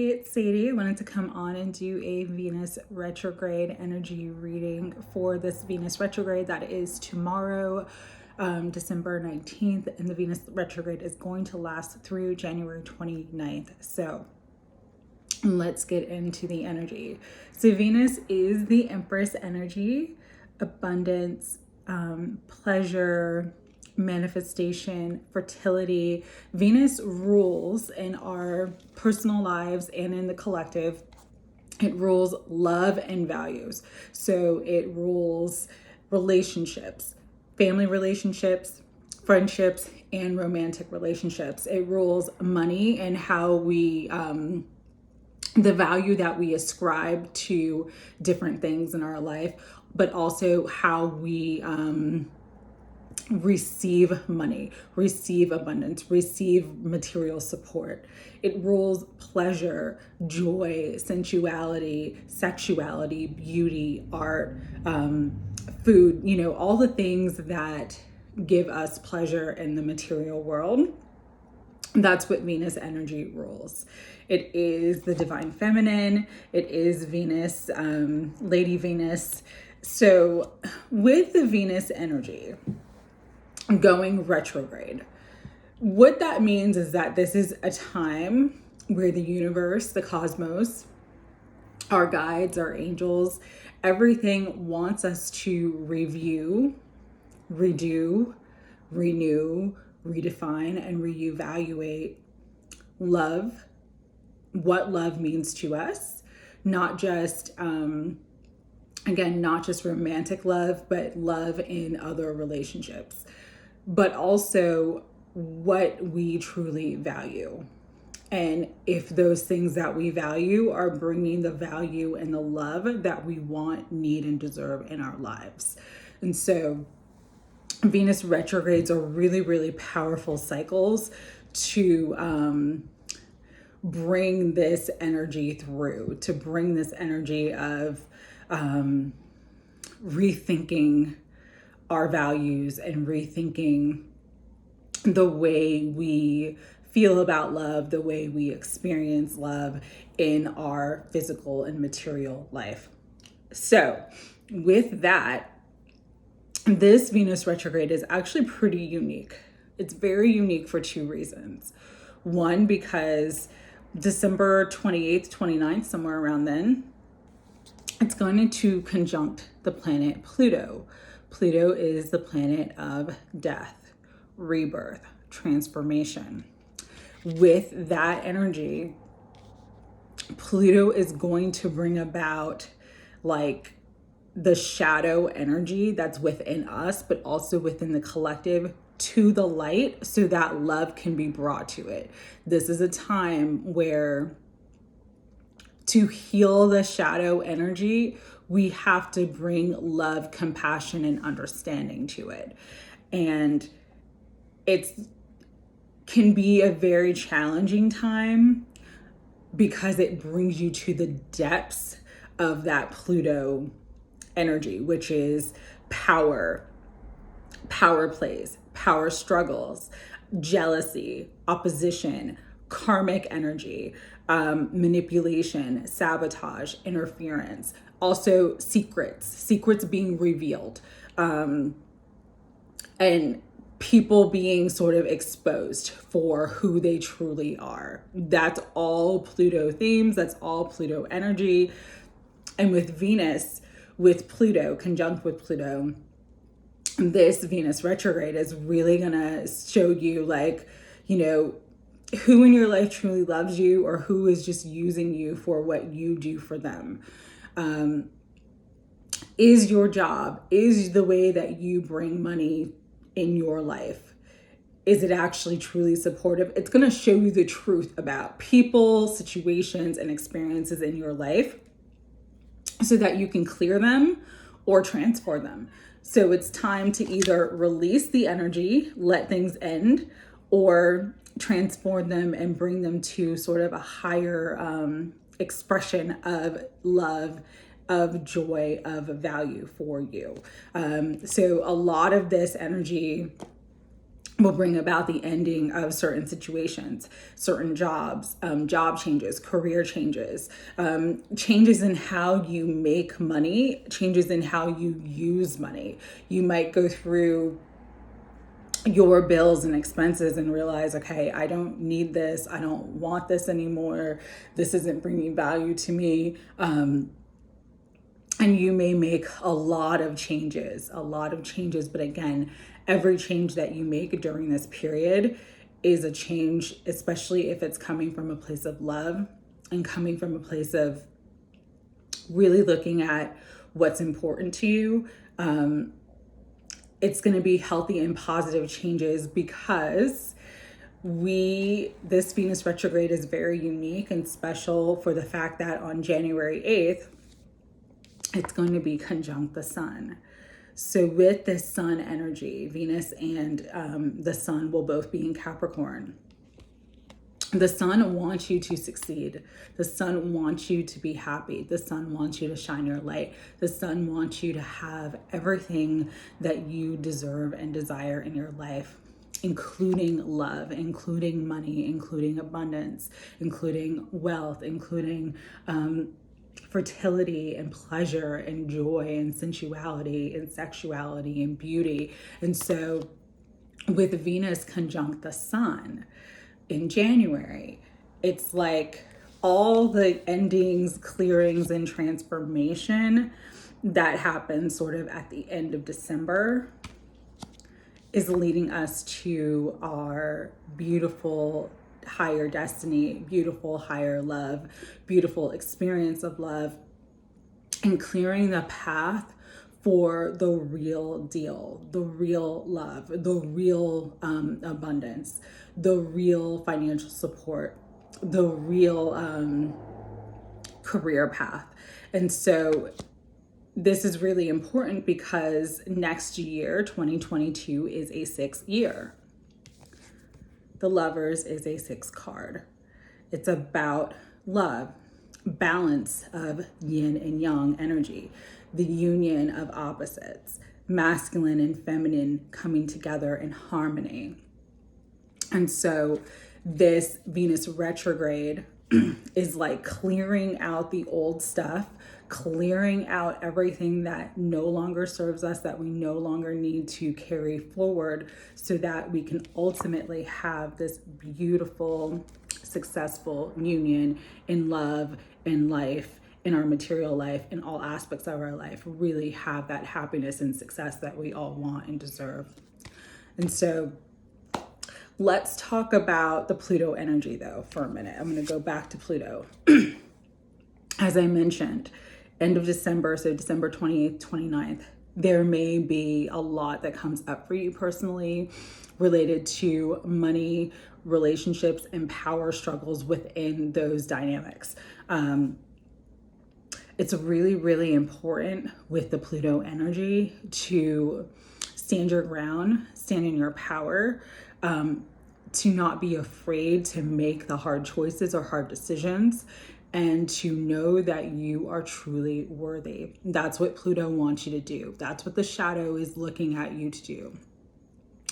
it's Sadie. I wanted to come on and do a Venus retrograde energy reading for this Venus retrograde that is tomorrow, December 19th, and the Venus retrograde is going to last through January 29th. So let's get into the energy. So Venus is the Empress energy, abundance, pleasure, manifestation, fertility. Venus rules in our personal lives and in the collective. It rules love and values. So it rules relationships, family relationships, friendships, and romantic relationships. It rules money and how we, the value that we ascribe to different things in our life, but also how we, receive money, receive abundance, receive material support. It rules pleasure, joy, sensuality, sexuality, beauty, art, food, all the things that give us pleasure in the material world. That's what Venus energy rules. It is the divine feminine. It is Venus, Lady Venus. So with the Venus energy going retrograde, what that means is that this is a time where the universe, the cosmos, our guides, our angels, everything wants us to review, redo, renew, redefine, and reevaluate love, what love means to us, not just not just romantic love, but love in other relationships, but also what we truly value. And if those things that we value are bringing the value and the love that we want, need, and deserve in our lives. And so Venus retrogrades are really, really powerful cycles to bring this energy through, to bring this energy of rethinking our values and rethinking the way we feel about love, the way we experience love in our physical and material life. So with that, this Venus retrograde is actually pretty unique. It's very unique for two reasons. One, because December 28th, 29th, somewhere around then, it's going to conjunct the planet Pluto. Pluto is the planet of death, rebirth, transformation. With that energy, Pluto is going to bring about like the shadow energy that's within us, but also within the collective to the light so that love can be brought to it. This is a time where to heal the shadow energy, we have to bring love, compassion, and understanding to it. And it can be a very challenging time because it brings you to the depths of that Pluto energy, which is power plays, power struggles, jealousy, opposition, karmic energy, manipulation, sabotage, interference, also secrets being revealed, and people being sort of exposed for who they truly are. That's all Pluto themes, that's all Pluto energy. And with Venus, with Pluto, conjunct with Pluto, this Venus retrograde is really gonna show you who in your life truly loves you or who is just using you for what you do for them. Is your job, is the way that you bring money in your life, is it actually truly supportive? It's going to show you the truth about people, situations, and experiences in your life so that you can clear them or transform them. So it's time to either release the energy, let things end, or transform them and bring them to sort of a higher expression of love, of joy, of value for you. So a lot of this energy will bring about the ending of certain situations, certain jobs, job changes, career changes, changes in how you make money, changes in how you use money. You might go through your bills and expenses and realize, okay, I don't need this. I don't want this anymore. This isn't bringing value to me. And you may make a lot of changes. But again, every change that you make during this period is a change, especially if it's coming from a place of love and coming from a place of really looking at what's important to you. It's going to be healthy and positive changes, because this Venus retrograde is very unique and special for the fact that on January 8th, it's going to be conjunct the sun. So with this sun energy, Venus and the sun will both be in Capricorn. The sun wants you to succeed. The sun wants you to be happy. The sun wants you to shine your light. The sun wants you to have everything that you deserve and desire in your life, including love, including money, including abundance, including wealth, including fertility and pleasure and joy and sensuality and sexuality and beauty. And so with Venus conjunct the sun in January, it's like all the endings, clearings, and transformation that happens sort of at the end of December is leading us to our beautiful higher destiny, beautiful higher love, beautiful experience of love, and clearing the path for the real deal, the real love, the real abundance, the real financial support, the real career path. And so this is really important because next year, 2022, is a 6th year. The Lovers is a 6 card. It's about love, balance of yin and yang energy, the union of opposites, masculine and feminine coming together in harmony. And so this Venus retrograde is like clearing out the old stuff, clearing out everything that no longer serves us, that we no longer need to carry forward, so that we can ultimately have this beautiful, successful union in love, in life, in our material life, in all aspects of our life, really have that happiness and success that we all want and deserve. And so let's talk about the Pluto energy though for a minute. I'm going to go back to Pluto. As I mentioned, end of December, so December 28th, 29th, there may be a lot that comes up for you personally related to money, relationships, and power struggles within those dynamics. It's really, really important with the Pluto energy to stand your ground, stand in your power, to not be afraid to make the hard choices or hard decisions, and to know that you are truly worthy. That's what Pluto wants you to do. That's what the shadow is looking at you to do.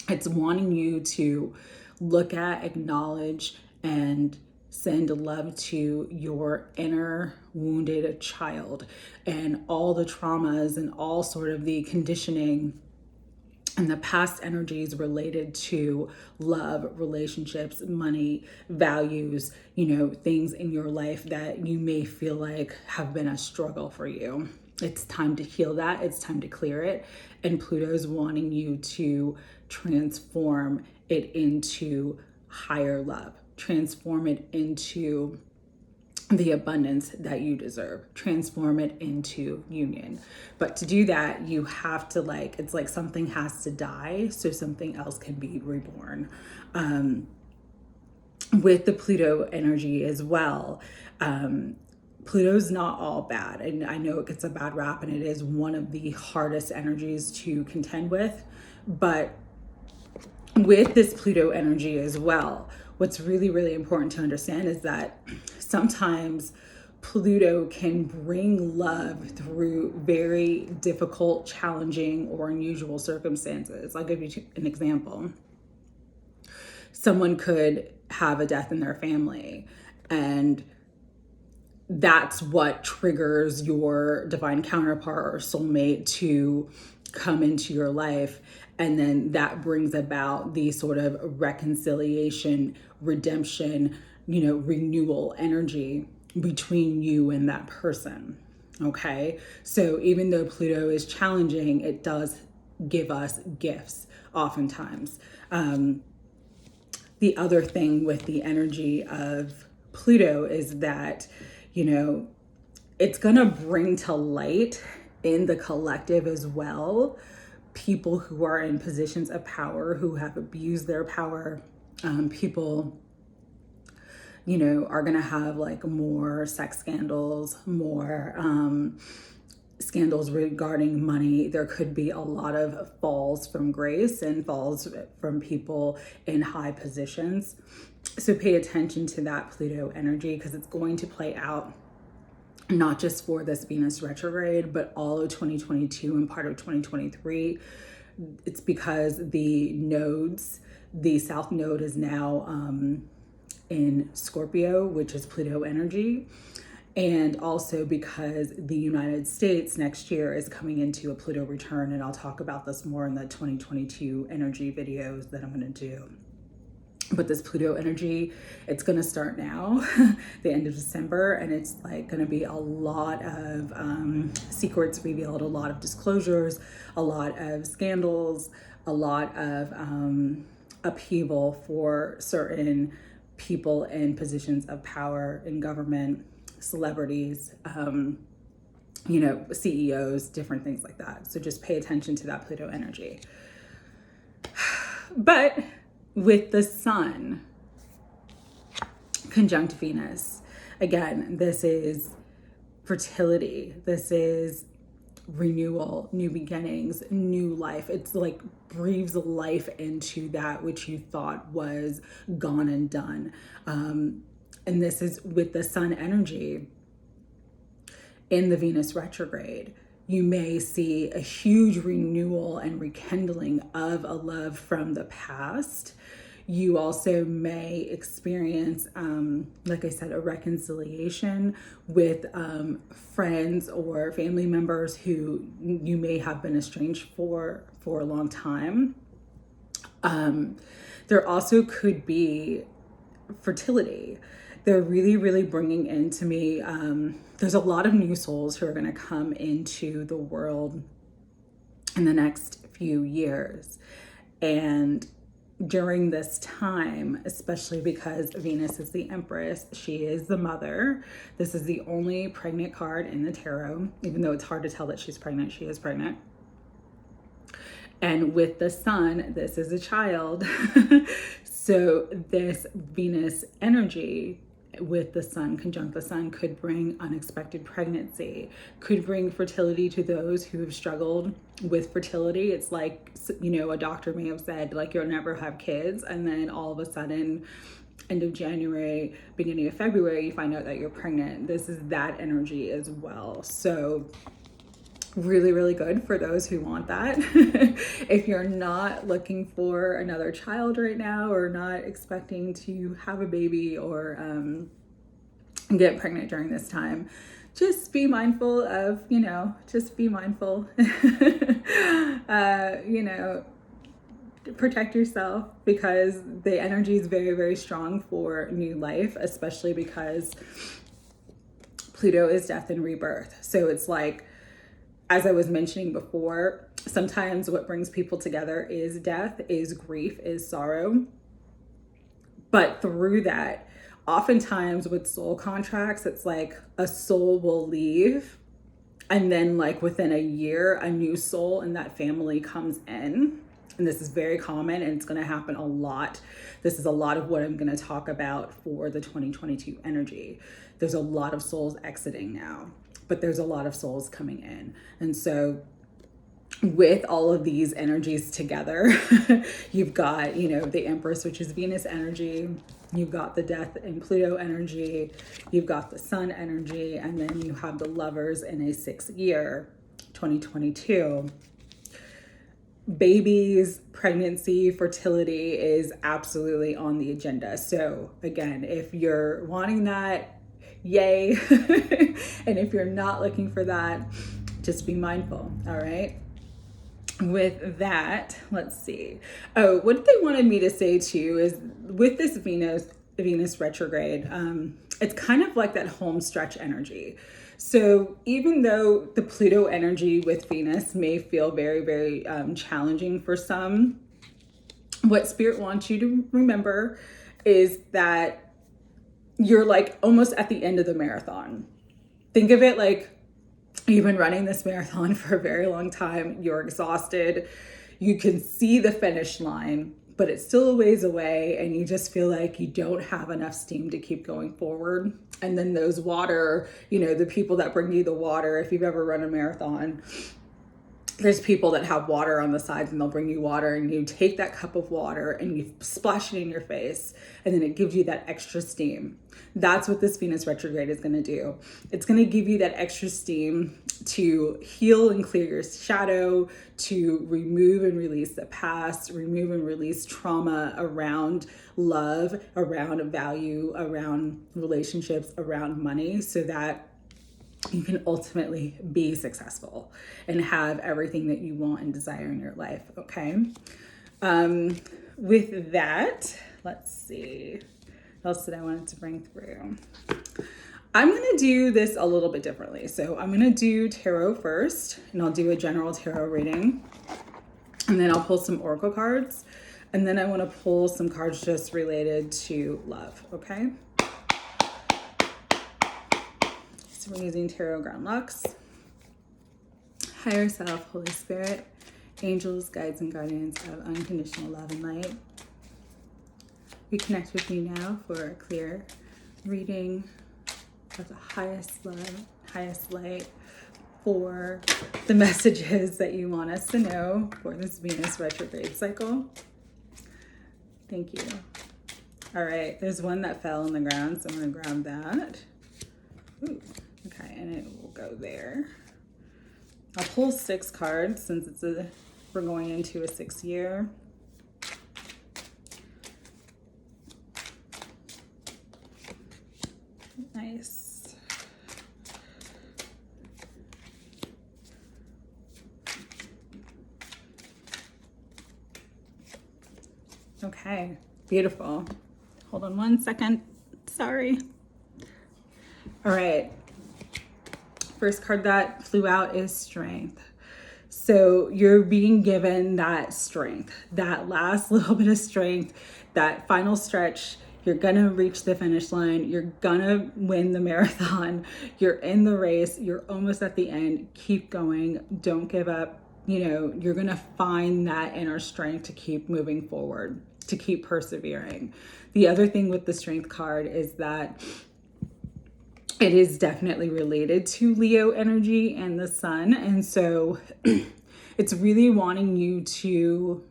It's wanting you to look at, acknowledge, and send love to your inner wounded child and all the traumas and all sort of the conditioning and the past energies related to love, relationships, money, values, things in your life that you may feel like have been a struggle for you. It's time to heal that. It's time to clear it. And Pluto's wanting you to transform it into higher love, transform it into the abundance that you deserve, transform it into union. But to do that, you have to it's like something has to die so something else can be reborn. With the Pluto energy as well, Pluto's not all bad. And I know it gets a bad rap, and it is one of the hardest energies to contend with. But with this Pluto energy as well, what's really, really important to understand is that sometimes Pluto can bring love through very difficult, challenging, or unusual circumstances. I'll give you an example. someone could have a death in their family, and that's what triggers your divine counterpart or soulmate to come into your life. And then that brings about the sort of reconciliation, redemption, renewal energy between you and that person. Okay. So even though Pluto is challenging, it does give us gifts oftentimes. The other thing with the energy of Pluto is that, it's going to bring to light in the collective as well, people who are in positions of power, who have abused their power. People, are going to have like more sex scandals, more scandals regarding money. There could be a lot of falls from grace and falls from people in high positions. So pay attention to that Pluto energy, because it's going to play out not just for this Venus retrograde, but all of 2022 and part of 2023. It's because the nodes, the South Node is now in Scorpio, which is Pluto energy. And also because the United States next year is coming into a Pluto return. And I'll talk about this more in the 2022 energy videos that I'm going to do. But this Pluto energy, it's going to start now, the end of December, and it's like going to be a lot of secrets revealed, a lot of disclosures, a lot of scandals, a lot of upheaval for certain people in positions of power in government, celebrities, CEOs, different things like that. So just pay attention to that Pluto energy. But with the Sun conjunct Venus, again, this is fertility. This is renewal, new beginnings, new life. It's like breathes life into that which you thought was gone and done. And this is with the Sun energy in the Venus retrograde. You may see a huge renewal and rekindling of a love from the past. You also may experience, like I said, a reconciliation with friends or family members who you may have been estranged for a long time. There also could be fertility. They're really, really bringing into me, there's a lot of new souls who are going to come into the world in the next few years. And during this time, especially because Venus is the Empress, she is the mother. This is the only pregnant card in the tarot. Even though it's hard to tell that she's pregnant, she is pregnant. And with the Sun, this is a child. So this Venus energy with the Sun conjunct the Sun could bring unexpected pregnancy, could bring fertility to those who have struggled with fertility. It's like, a doctor may have said, like, you'll never have kids. And then all of a sudden, end of January, beginning of February, you find out that you're pregnant. This is that energy as well. So really, really good for those who want that. If you're not looking for another child right now, or not expecting to have a baby or get pregnant during this time, just be mindful of, protect yourself, because the energy is very, very strong for new life, especially because Pluto is death and rebirth. So it's like, as I was mentioning before, sometimes what brings people together is death, is grief, is sorrow. But through that, oftentimes with soul contracts, it's like a soul will leave, and then like within a year, a new soul in that family comes in. And this is very common, and it's going to happen a lot. This is a lot of what I'm going to talk about for the 2022 energy. There's a lot of souls exiting now, but there's a lot of souls coming in. And so with all of these energies together, you've got, the Empress, which is Venus energy. You've got the Death and Pluto energy. You've got the Sun energy. And then you have the Lovers in a 6th year, 2022. babies, pregnancy, fertility is absolutely on the agenda. So again, if you're wanting that, yay. And if you're not looking for that, just be mindful. All right. With that, let's see. Oh, what they wanted me to say too is with this Venus retrograde, it's kind of like that home stretch energy. So even though the Pluto energy with Venus may feel very, very challenging for some, what Spirit wants you to remember is that you're like almost at the end of the marathon. Think of it like you've been running this marathon for a very long time. You're exhausted. You can see the finish line, but it's still a ways away, and you just feel like you don't have enough steam to keep going forward. And then those water, the people that bring you the water, if you've ever run a marathon, there's people that have water on the sides and they'll bring you water, and you take that cup of water and you splash it in your face, and then it gives you that extra steam. That's what this Venus retrograde is going to do. It's going to give you that extra steam to heal and clear your shadow, to remove and release the past, remove and release trauma around love, around value, around relationships, around money, so that you can ultimately be successful and have everything that you want and desire in your life, okay? With that, let's see. What else did I want to bring through? I'm going to do this a little bit differently. So I'm going to do tarot first, and I'll do a general tarot reading. And then I'll pull some oracle cards. And then I want to pull some cards just related to love, okay? So we're using Tarot Ground Luxe. Higher Self, Holy Spirit, angels, guides, and guardians of unconditional love and light. We connect with you now for a clear reading of the highest love, highest light for the messages that you want us to know for this Venus retrograde cycle. Thank you. All right, there's one that fell on the ground, so I'm going to grab that. Ooh. Okay, and it will go there. I'll pull 6 cards since we're going into a 6th year. Nice. Okay, beautiful. Hold on one second. Sorry. All right. First card that flew out is Strength. So you're being given that strength, that last little bit of strength, that final stretch. You're gonna reach the finish line. You're gonna win the marathon. You're in the race. You're almost at the end. Keep going. Don't give up. You're gonna find that inner strength to keep moving forward, to keep persevering. The other thing with the Strength card is that it is definitely related to Leo energy and the sun. And so it's really wanting you to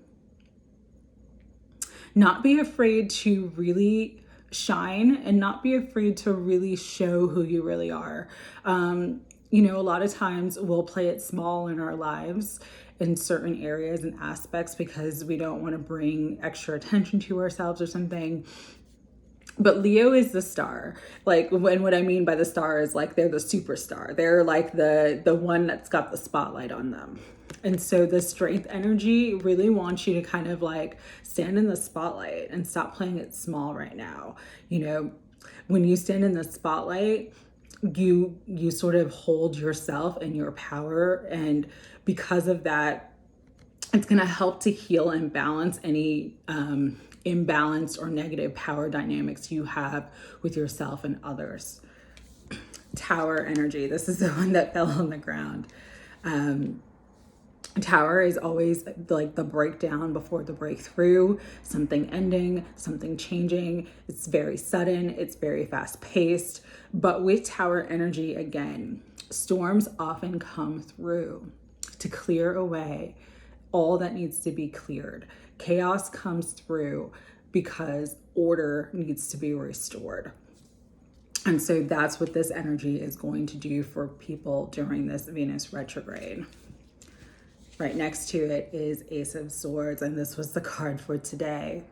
not be afraid to really shine and not be afraid to really show who you really are. A lot of times we'll play it small in our lives in certain areas and aspects because we don't want to bring extra attention to ourselves or something. But Leo is the star. And what I mean by the star is they're the superstar. They're the one that's got the spotlight on them. And so the Strength energy really wants you to kind of stand in the spotlight and stop playing it small right now. When you stand in the spotlight, you sort of hold yourself and your power. And because of that, it's going to help to heal and balance any imbalanced or negative power dynamics you have with yourself and others. Tower energy. This is the one that fell on the ground. Tower is always the breakdown before the breakthrough, something ending, something changing. It's very sudden, it's very fast paced. But with Tower energy, again, storms often come through to clear away all that needs to be cleared. Chaos comes through because order needs to be restored. And so that's what this energy is going to do for people during this Venus retrograde. Right next to it is Ace of Swords, and this was the card for today.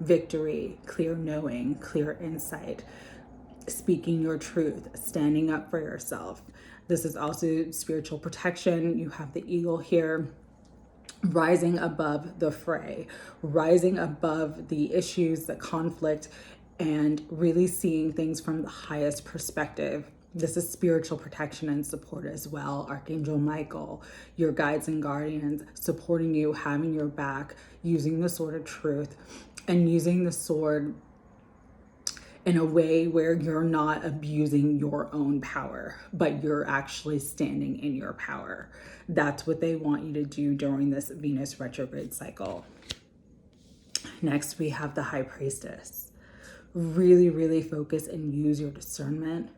Victory, clear knowing, clear insight, speaking your truth, standing up for yourself. This is also spiritual protection. You have the eagle here, rising above the fray, rising above the issues, the conflict, and really seeing things from the highest perspective. This is spiritual protection and support as well. Archangel Michael, your guides and guardians, supporting you, having your back, using the sword of truth, and using the sword in a way where you're not abusing your own power, but you're actually standing in your power. That's what they want you to do during this Venus retrograde cycle. Next, we have the High Priestess. Really, really focus and use your discernment,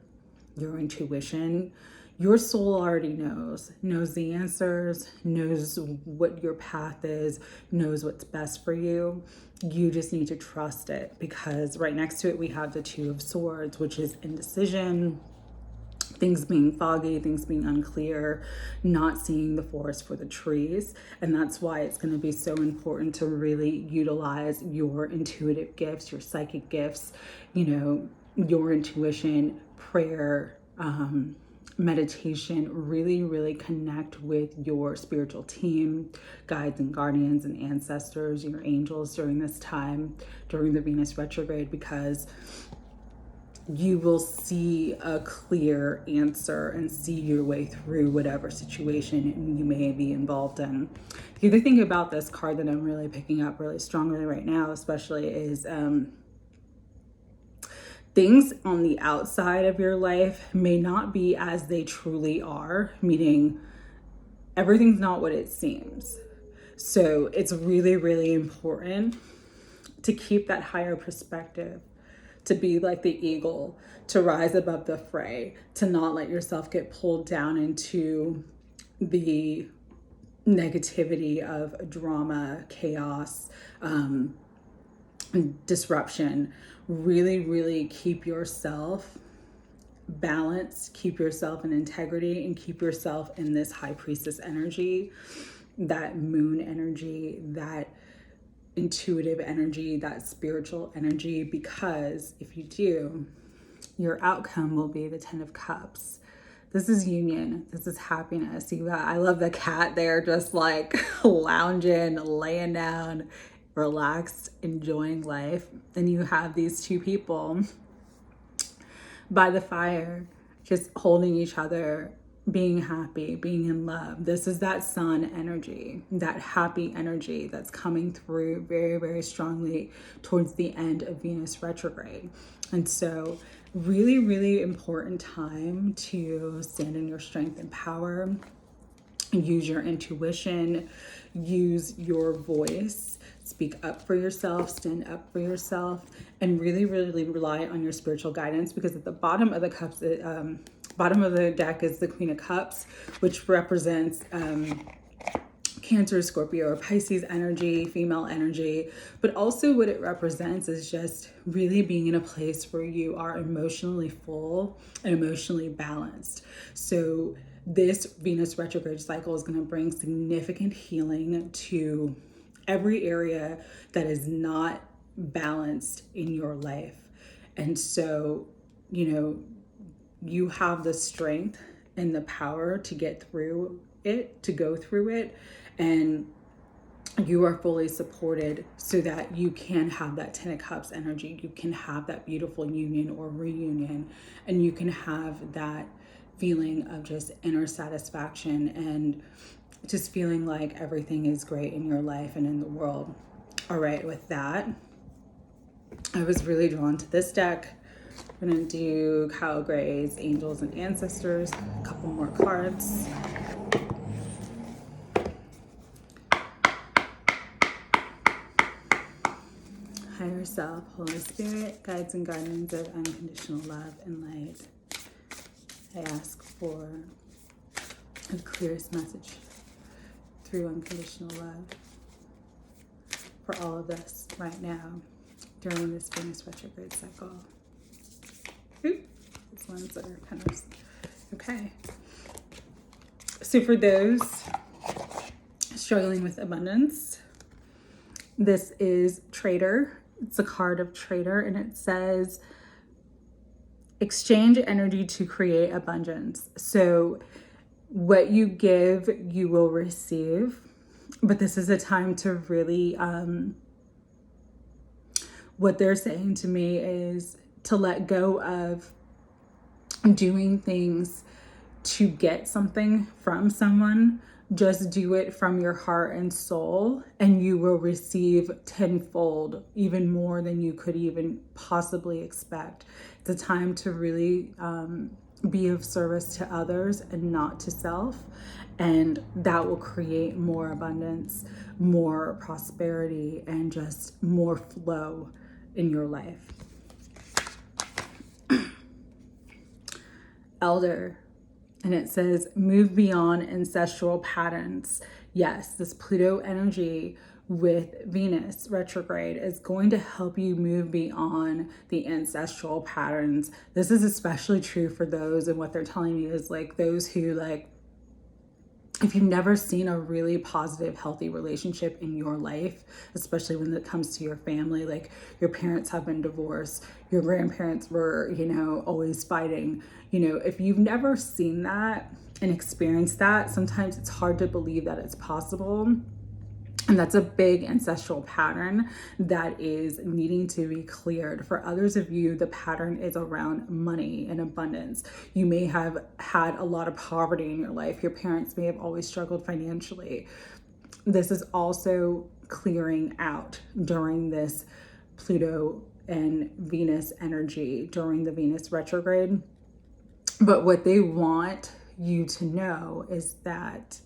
your intuition. Your soul already knows the answers, knows what your path is, knows what's best for you. You just need to trust it, because right next to it, we have the Two of Swords, which is indecision, things being foggy, things being unclear, not seeing the forest for the trees. And that's why it's going to be so important to really utilize your intuitive gifts, your psychic gifts, your intuition, prayer, meditation. Really, really connect with your spiritual team, guides and guardians and ancestors, your angels during this time, during the Venus retrograde, because you will see a clear answer and see your way through whatever situation you may be involved in. The other thing about this card that I'm really picking up really strongly right now, especially, is things on the outside of your life may not be as they truly are, meaning everything's not what it seems. So it's really, really important to keep that higher perspective, to be like the eagle, to rise above the fray, to not let yourself get pulled down into the negativity of drama, chaos, disruption. Really, really keep yourself balanced, keep yourself in integrity, and keep yourself in this High Priestess energy, that moon energy, that intuitive energy, that spiritual energy, because if you do, your outcome will be the 10 of Cups. This is union. This is happiness. I love the cat there, just like lounging, laying down, relaxed, enjoying life. Then you have these two people by the fire, just holding each other, being happy, being in love. This is that sun energy, that happy energy that's coming through very, very strongly towards the end of Venus retrograde. And so really, really important time to stand in your strength and power, use your intuition, use your voice, speak up for yourself, stand up for yourself, and really, really rely on your spiritual guidance, because at the bottom of the cups, bottom of the deck is the Queen of Cups, which represents Cancer, Scorpio, or Pisces energy, female energy. But also what it represents is just really being in a place where you are emotionally full and emotionally balanced. So this Venus retrograde cycle is going to bring significant healing to every area that is not balanced in your life. And so, you have the strength and the power to get through it, to go through it, and you are fully supported so that you can have that 10 of Cups energy. You can have that beautiful union or reunion, and you can have that feeling of just inner satisfaction and just feeling like everything is great in your life and in the world. All right, with that, I was really drawn to this deck. I'm gonna do Kyle Gray's Angels and Ancestors, a couple more cards. Higher Self, Holy Spirit, guides and guardians of unconditional love and light. I ask for the clearest message through unconditional love for all of us right now during this Venus retrograde cycle. These ones that are kind of okay. So for those struggling with abundance. This is Trader. It's a card of Trader, and it says, exchange energy to create abundance. So what you give, you will receive. But this is a time to really, what they're saying to me is to let go of doing things to get something from someone. Just do it from your heart and soul, and you will receive tenfold, even more than you could even possibly expect. It's a time to really be of service to others and not to self, and that will create more abundance, more prosperity, and just more flow in your life. Elder. And it says, move beyond ancestral patterns. Yes, this Pluto energy with Venus retrograde is going to help you move beyond the ancestral patterns. This is especially true for those, and what they're telling me is like those who, like, if you've never seen a really positive, healthy relationship in your life, especially when it comes to your family, like your parents have been divorced, your grandparents were, always fighting, if you've never seen that and experienced that, sometimes it's hard to believe that it's possible. And that's a big ancestral pattern that is needing to be cleared. For others of you, the pattern is around money and abundance. You may have had a lot of poverty in your life. Your parents may have always struggled financially. This is also clearing out during this Pluto and Venus energy, during the Venus retrograde. But what they want you to know is that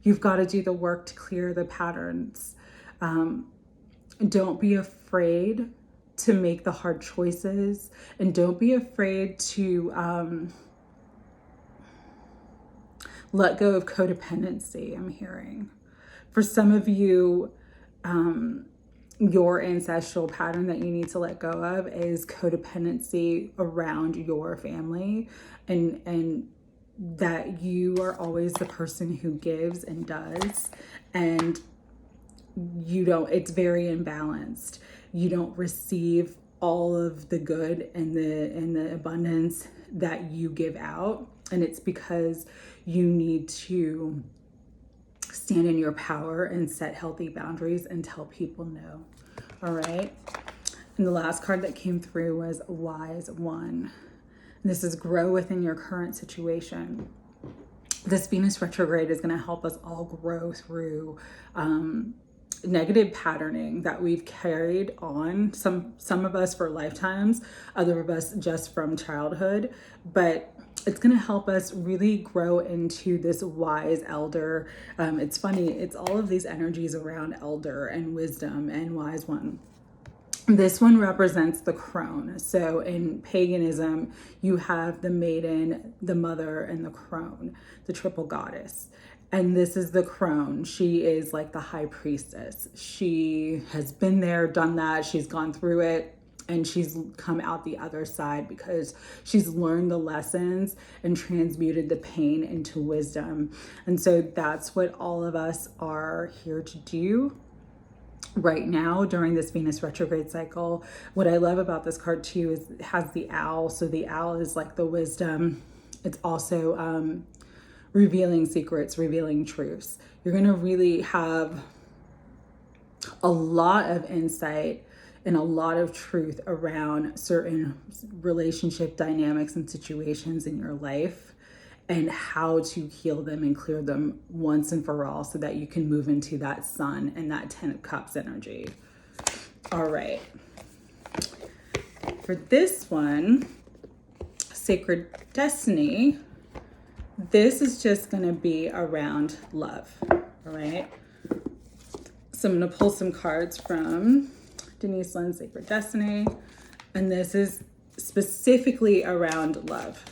you've got to do the work to clear the patterns. Don't be afraid to make the hard choices, and don't be afraid to let go of codependency, I'm hearing. For some of you, your ancestral pattern that you need to let go of is codependency around your family, and that you are always the person who gives and does, and it's very imbalanced. You don't receive all of the good and the abundance that you give out, and it's because you need to stand in your power and set healthy boundaries and tell people no. All right. And the last card that came through was Wise One. This is grow within your current situation. This Venus retrograde is going to help us all grow through negative patterning that we've carried on. Some of us for lifetimes, other of us just from childhood. But it's going to help us really grow into this wise elder. It's funny, it's all of these energies around elder and wisdom and wise one. This one represents the crone. So in paganism, you have the maiden, the mother, and the crone, the triple goddess. And this is the crone. She is like the high priestess. She has been there, done that. She's gone through it, and she's come out the other side because she's learned the lessons and transmuted the pain into wisdom. And so that's what all of us are here to do right now during this Venus retrograde cycle. What I love about this card too is it has the owl. So the owl is like the wisdom. It's also revealing secrets, revealing truths. You're going to really have a lot of insight and a lot of truth around certain relationship dynamics and situations in your life, and how to heal them and clear them once and for all so that you can move into that Sun and that 10 of Cups energy. All right. For this one, Sacred Destiny, this is just going to be around love. All right. So I'm going to pull some cards from Denise Linn's Sacred Destiny, and this is specifically around love.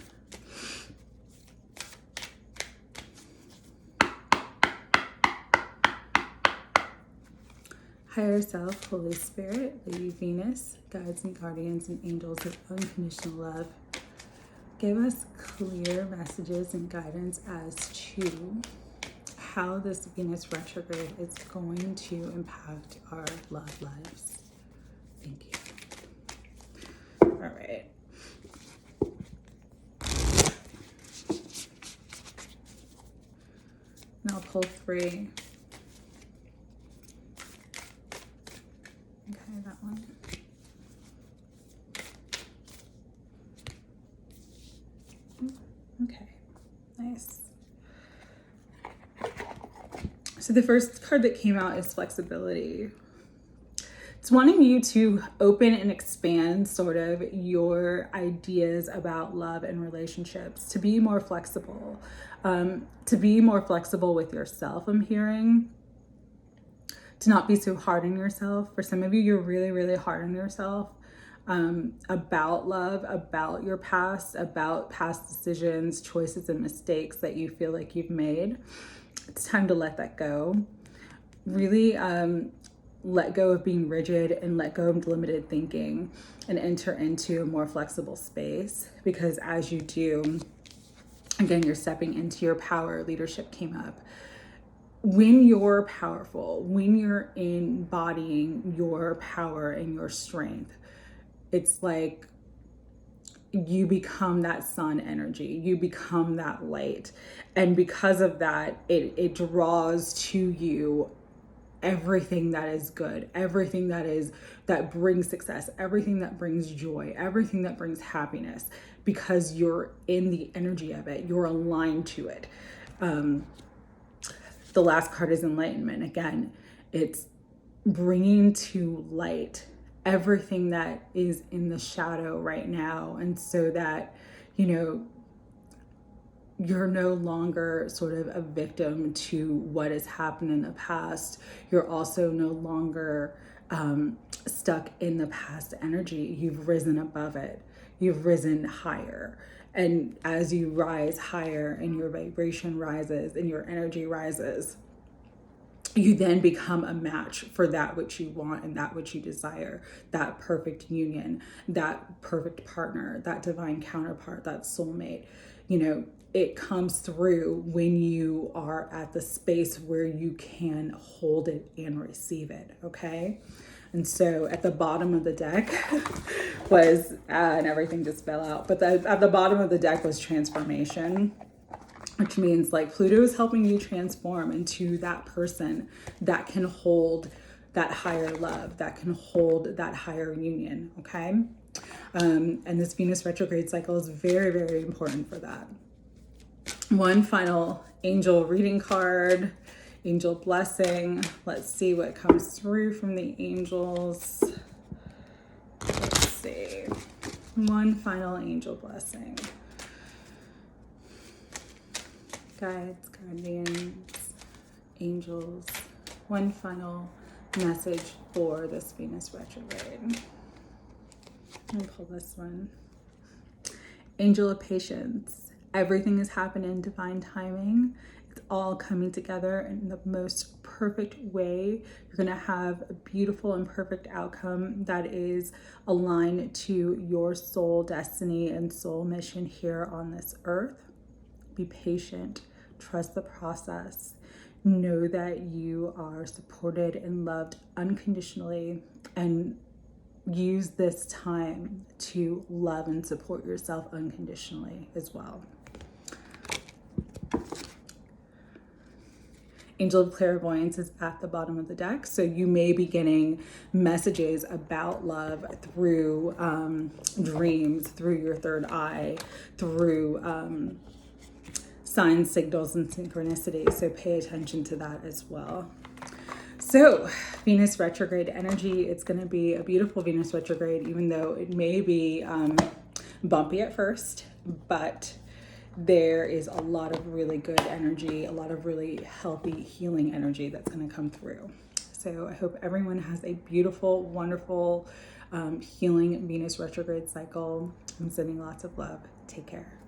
Higher Self, Holy Spirit, Lady Venus, guides and guardians and angels of unconditional love, give us clear messages and guidance as to how this Venus retrograde is going to impact our love lives. Thank you. All right. And I'll pull 3. Okay, that one. Okay, nice. So the first card that came out is flexibility. It's wanting you to open and expand sort of your ideas about love and relationships, to be more flexible, with yourself, I'm hearing. To not be so hard on yourself. For some of you, you're really, really hard on yourself about love, about your past, about past decisions, choices, and mistakes that you feel like you've made. It's time to let that go. Really let go of being rigid and let go of limited thinking and enter into a more flexible space, because as you do, again, you're stepping into your power. Leadership came up. When you're powerful, when you're embodying your power and your strength, it's like you become that sun energy, you become that light. And because of that, it draws to you everything that is good, everything that brings success, everything that brings joy, everything that brings happiness, because you're in the energy of it, you're aligned to it. The last card is Enlightenment. Again, it's bringing to light everything that is in the shadow right now. And so that, you're no longer sort of a victim to what has happened in the past. You're also no longer stuck in the past energy. You've risen above it. You've risen higher. And as you rise higher and your vibration rises and your energy rises, you then become a match for that which you want and that which you desire, that perfect union, that perfect partner, that divine counterpart, that soulmate. It comes through when you are at the space where you can hold it and receive it, okay? And so at the bottom of the deck was, and everything just fell out, but at the bottom of the deck was transformation, which means like Pluto is helping you transform into that person that can hold that higher love, that can hold that higher union, okay? And this Venus retrograde cycle is very, very important for that. One final angel reading card, angel blessing. Let's see what comes through from the angels. Let's see. One final angel blessing. Guides, guardians, angels. One final message for this Venus retrograde. I'm gonna pull this one. Angel of patience. Everything is happening in divine timing. It's all coming together in the most perfect way. You're going to have a beautiful and perfect outcome that is aligned to your soul destiny and soul mission here on this earth. Be patient. Trust the process. Know that you are supported and loved unconditionally, and use this time to love and support yourself unconditionally as well. Angel of Clairvoyance is at the bottom of the deck. So you may be getting messages about love through dreams, through your third eye, through signs, signals, and synchronicity. So pay attention to that as well. So Venus retrograde energy, it's going to be a beautiful Venus retrograde, even though it may be bumpy at first, but there is a lot of really good energy, a lot of really healthy healing energy that's going to come through. So I hope everyone has a beautiful, wonderful healing Venus retrograde cycle. I'm sending lots of love. Take care.